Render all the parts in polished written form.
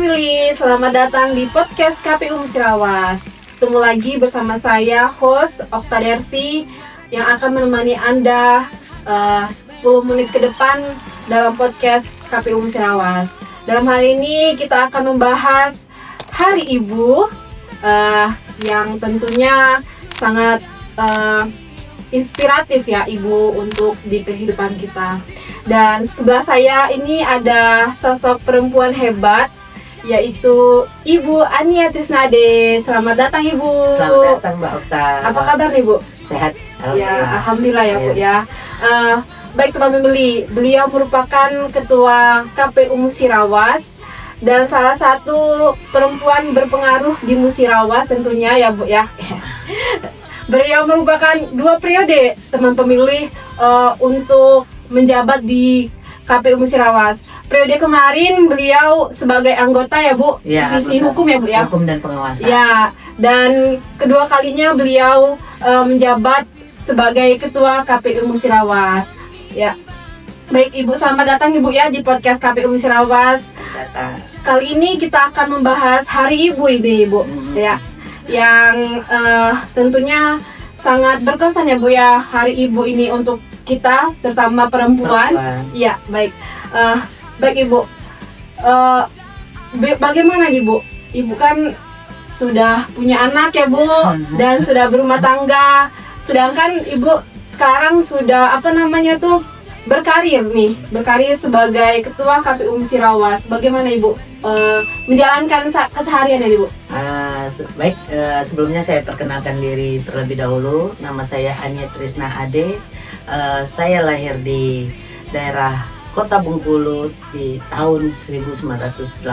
Family, selamat datang di podcast KPU Musirawas. Ketemu lagi bersama saya, host Okta Dersi, yang akan menemani Anda 10 menit ke depan dalam podcast KPU Musirawas. Dalam hal ini kita akan membahas Hari Ibu yang tentunya sangat inspiratif ya Ibu untuk di kehidupan kita. Dan sebelah saya ini ada sosok perempuan hebat, yaitu Ibu Ania Trisnade. Selamat datang Ibu. Selamat datang Mbak Okta. Apa kabar nih Bu? Sehat. Ya, alhamdulillah ya Bu ya. Baik teman pembeli, beliau merupakan ketua KPU Musirawas dan salah satu perempuan berpengaruh di Musirawas tentunya ya Bu ya. Beliau merupakan 2 periode teman pemilih untuk menjabat di KPU Musirawas. Periode kemarin beliau sebagai anggota ya Bu, divisi hukum ya Bu ya. Hukum dan pengawasan. Ya, dan kedua kalinya beliau menjabat sebagai ketua KPU Musirawas. Ya. Baik Ibu, selamat datang Ibu ya di podcast KPU Musirawas. Kali ini kita akan membahas Hari Ibu ini Ibu. Ya. Yang tentunya sangat berkesan ya Bu ya, Hari Ibu ini untuk kita, terutama perempuan. Iya, baik. Baik Ibu. Bagaimana nih Bu? Ibu kan sudah punya anak ya Bu, dan sudah berumah tangga. Sedangkan Ibu sekarang sudah berkarir sebagai ketua KPU Musirawas. Bagaimana Ibu menjalankan keseharian ya Ibu? Baik, sebelumnya saya perkenalkan diri terlebih dahulu. Nama saya Ania Trisnade. Saya lahir di daerah Kota Bengkulu di tahun 1986.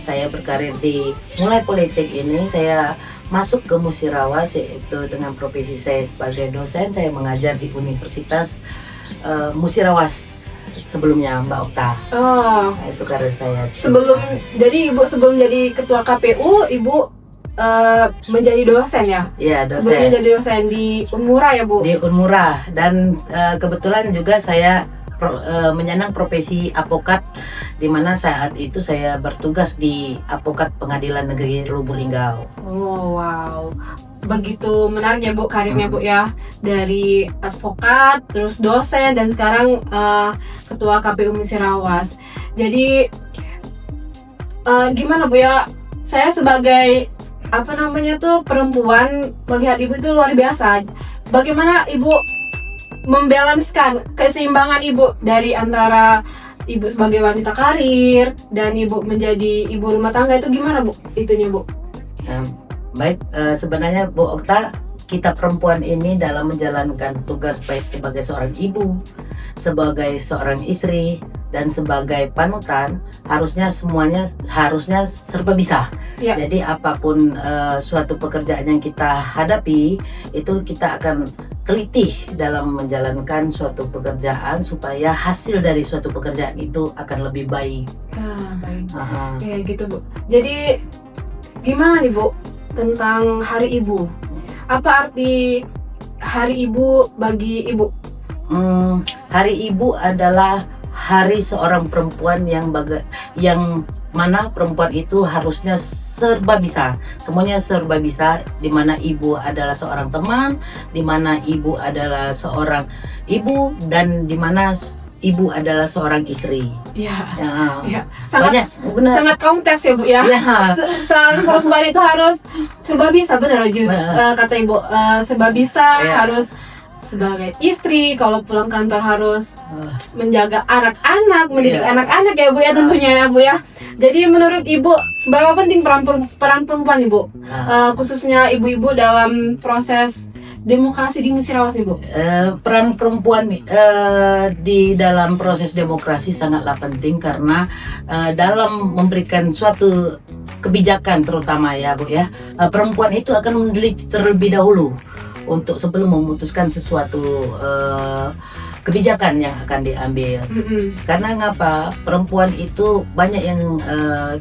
Saya berkarir di mulai politik ini. Saya masuk ke Musirawas yaitu dengan profesi saya sebagai dosen. Saya mengajar di Universitas Musirawas sebelumnya Mbak Okta. Nah, itu karir saya. Jadi Ibu sebelum jadi ketua KPU, Ibu menjadi dosen ya? Iya, dosen. Sebelumnya jadi dosen di Unmura ya Bu? Di Unmura, dan kebetulan juga saya menyandang profesi advokat, di mana saat itu saya bertugas di Advokat Pengadilan Negeri Lubuk Linggau. Oh wow, begitu menarik ya Bu karirnya Bu ya, dari advokat terus dosen dan sekarang ketua KPU Musirawas. Jadi gimana Bu ya, saya sebagai perempuan melihat Ibu itu luar biasa. Bagaimana Ibu membalanskan keseimbangan Ibu dari antara Ibu sebagai wanita karir dan Ibu menjadi ibu rumah tangga, itu gimana Bu itunya Bu? Baik, sebenarnya Bu Okta, kita perempuan ini dalam menjalankan tugas baik sebagai seorang ibu, sebagai seorang istri, dan sebagai panutan, semuanya harusnya serba bisa. Ya. Jadi apapun suatu pekerjaan yang kita hadapi, itu kita akan teliti dalam menjalankan suatu pekerjaan supaya hasil dari suatu pekerjaan itu akan lebih baik. Baik. Ya gitu Bu. Jadi gimana nih Bu tentang Hari Ibu? Apa arti Hari Ibu bagi Ibu? Hari Ibu adalah hari seorang perempuan yang mana perempuan itu harusnya serba bisa, semuanya serba bisa, di mana ibu adalah seorang teman, di mana ibu adalah seorang ibu, dan di mana ibu adalah seorang istri. Ya. Sangat kompleks ya Bu ya. Seorang perempuan itu harus serba bisa, benar kata Ibu, serba bisa, harus sebagai istri, kalau pulang kantor harus menjaga anak-anak, mendidik anak-anak ya Bu ya, tentunya ya Bu ya. Jadi menurut Ibu, seberapa penting peran perempuan Ibu, khususnya ibu-ibu dalam proses demokrasi di Musirawas Ibu? Peran perempuan di dalam proses demokrasi sangatlah penting, karena dalam memberikan suatu kebijakan terutama ya Bu ya, perempuan itu akan meneliti terlebih dahulu untuk sebelum memutuskan sesuatu kebijakan yang akan diambil. Karena ngapa? Perempuan itu banyak yang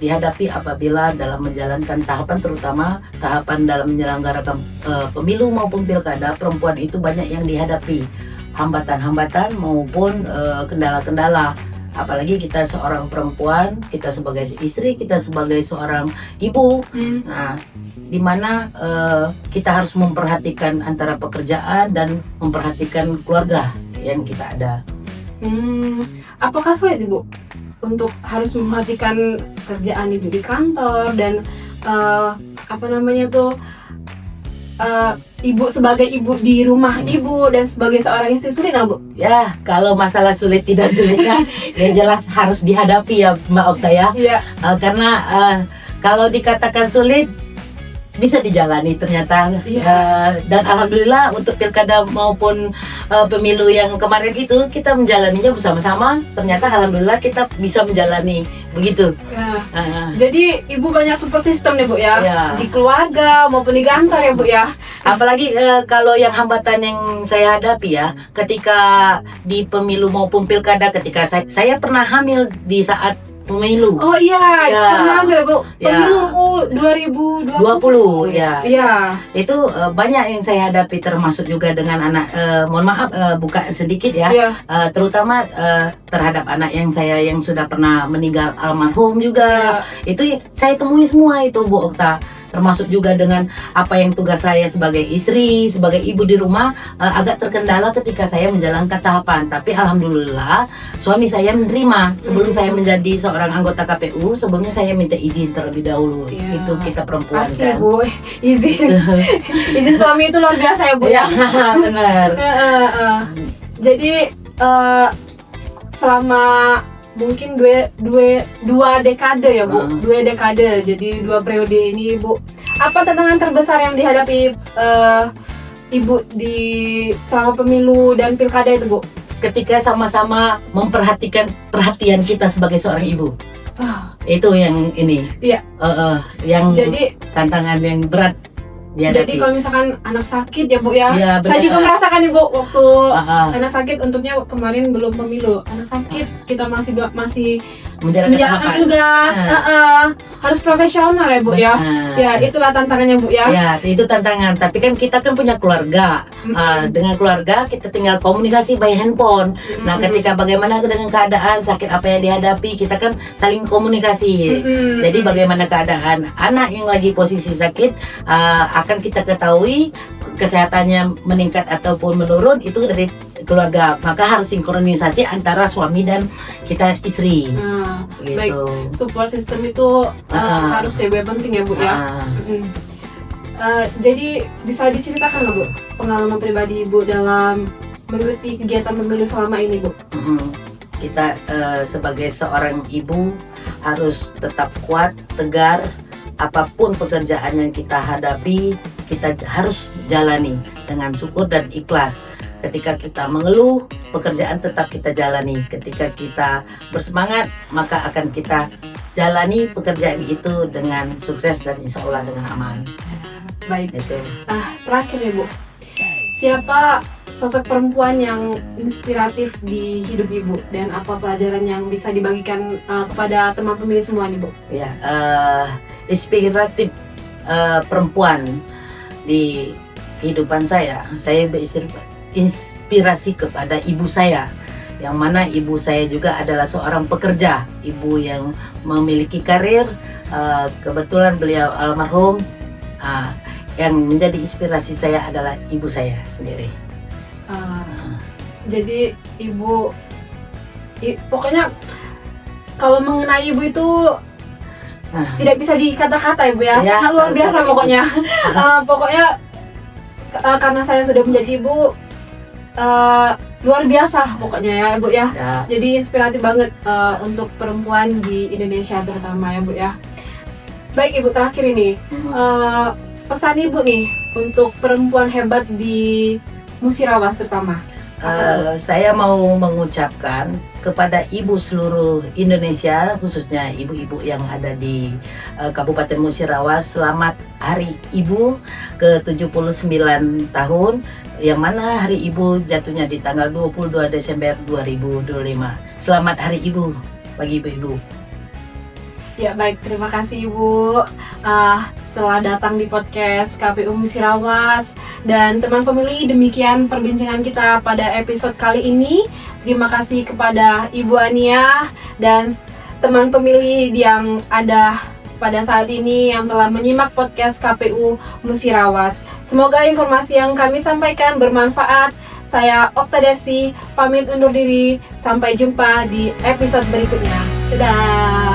dihadapi apabila dalam menjalankan tahapan, terutama tahapan dalam menyelenggarakan pemilu maupun pilkada. Perempuan itu banyak yang dihadapi hambatan-hambatan maupun kendala-kendala apalagi kita seorang perempuan, kita sebagai istri, kita sebagai seorang ibu. Nah, dimana kita harus memperhatikan antara pekerjaan dan memperhatikan keluarga yang kita ada. Apakah sulit Ibu untuk harus memperhatikan kerjaan Ibu di kantor dan Ibu sebagai ibu di rumah Ibu dan sebagai seorang istri, sulit nggak Bu? Ya, kalau masalah sulit tidak sulitnya ya jelas harus dihadapi ya Mbak Okta ya. Iya. Karena kalau dikatakan sulit bisa dijalani ternyata. Dan alhamdulillah untuk pilkada maupun pemilu yang kemarin itu kita menjalaninya bersama-sama. Ternyata alhamdulillah kita bisa menjalani begitu. Ya. Jadi Ibu banyak support system nih Bu ya, Ya. di keluarga maupun di kantor ya Bu ya. Apalagi kalau yang hambatan yang saya hadapi ya, ketika di pemilu maupun pilkada, ketika saya pernah hamil di saat pemilu. Oh iya, Ya. pernah ambil Bu. Ya. Pemilu 2020 ya. Iya. Itu banyak yang saya hadapi, termasuk juga dengan anak, mohon maaf buka sedikit ya. Iya. Terutama terhadap anak yang saya yang sudah pernah meninggal almarhum juga. Itu saya temui semua itu Bu Okta, termasuk juga dengan apa yang tugas saya sebagai istri, sebagai ibu di rumah agak terkendala ketika saya menjalankan tahapan. Tapi alhamdulillah suami saya menerima. Sebelum saya menjadi seorang anggota KPU, sebelumnya saya minta izin terlebih dahulu. Iya. Itu kita perempuan Pasti kan. Bu, izin suami itu luar biasa ya Bu ya. Benar. Jadi selama mungkin dua dekade ya Bu, 2 dekade, jadi 2 periode ini Bu, apa tantangan terbesar yang dihadapi Ibu di selama pemilu dan pilkada itu Bu? Ketika sama-sama memperhatikan perhatian kita sebagai seorang ibu, itu yang ini. Iya. Yang Jadi tantangan yang berat dihadapi. Jadi kalau misalkan anak sakit ya Bu ya, Ya, saya benar. juga merasakan nih Bu waktu Ah, anak sakit, untuknya kemarin belum pemilu, anak sakit kita masih menjalankan menjalankan tahapan. tugas, harus profesional ya Bu ya. Benar. Ya itulah tantangannya Bu ya. Ya, itu tantangan. Tapi kan kita kan punya keluarga. Dengan keluarga kita tinggal komunikasi by handphone. Nah, ketika bagaimana dengan keadaan sakit apa yang dihadapi, kita kan saling komunikasi. Jadi bagaimana keadaan anak yang lagi posisi sakit, akan kita ketahui kesehatannya meningkat ataupun menurun itu dari keluarga. Maka harus sinkronisasi antara suami dan kita istri. Nah, Gitu. baik, support system itu harus ya Bu, penting ya Bu ya. Jadi bisa diceritakan nggak Bu pengalaman pribadi Ibu dalam mengikuti kegiatan pemilu selama ini Bu? Kita sebagai seorang ibu harus tetap kuat, tegar. Apapun pekerjaan yang kita hadapi, kita harus jalani dengan syukur dan ikhlas. Ketika kita mengeluh, pekerjaan tetap kita jalani. Ketika kita bersemangat, maka akan kita jalani pekerjaan itu dengan sukses dan insya Allah dengan aman. Baik. Itu. Terakhir nih Bu, siapa sosok perempuan yang inspiratif di hidup Ibu dan apa pelajaran yang bisa dibagikan kepada teman pemilih semua nih Bu? Ya, inspiratif perempuan di kehidupan saya inspirasi kepada ibu saya, yang mana ibu saya juga adalah seorang pekerja, ibu yang memiliki karir. Kebetulan beliau almarhum. Yang menjadi inspirasi saya adalah ibu saya sendiri. Jadi Ibu, pokoknya kalau mengenai Ibu itu tidak bisa dikata-kata Ibu ya, Ya, sangat luar biasa sangat. pokoknya. Pokoknya karena saya sudah menjadi ibu, luar biasa pokoknya ya Ibu ya. Jadi inspiratif banget untuk perempuan di Indonesia terutama ya Bu ya. Baik Ibu, terakhir ini pesan Ibu nih untuk perempuan hebat di Musirawas terutama. Saya mau mengucapkan kepada ibu seluruh Indonesia, khususnya ibu-ibu yang ada di Kabupaten Musirawas, selamat Hari Ibu ke-79 tahun, yang mana Hari Ibu jatuhnya di tanggal 22 Desember 2025. Selamat Hari Ibu bagi ibu-ibu. Ya baik, terima kasih Ibu setelah datang di podcast KPU Musirawas. Dan teman pemilih, demikian perbincangan kita pada episode kali ini. Terima kasih kepada Ibu Ania dan teman pemilih yang ada pada saat ini yang telah menyimak podcast KPU Musirawas. Semoga informasi yang kami sampaikan bermanfaat. Saya Okta Dersi, pamit undur diri. Sampai jumpa di episode berikutnya. Dadah!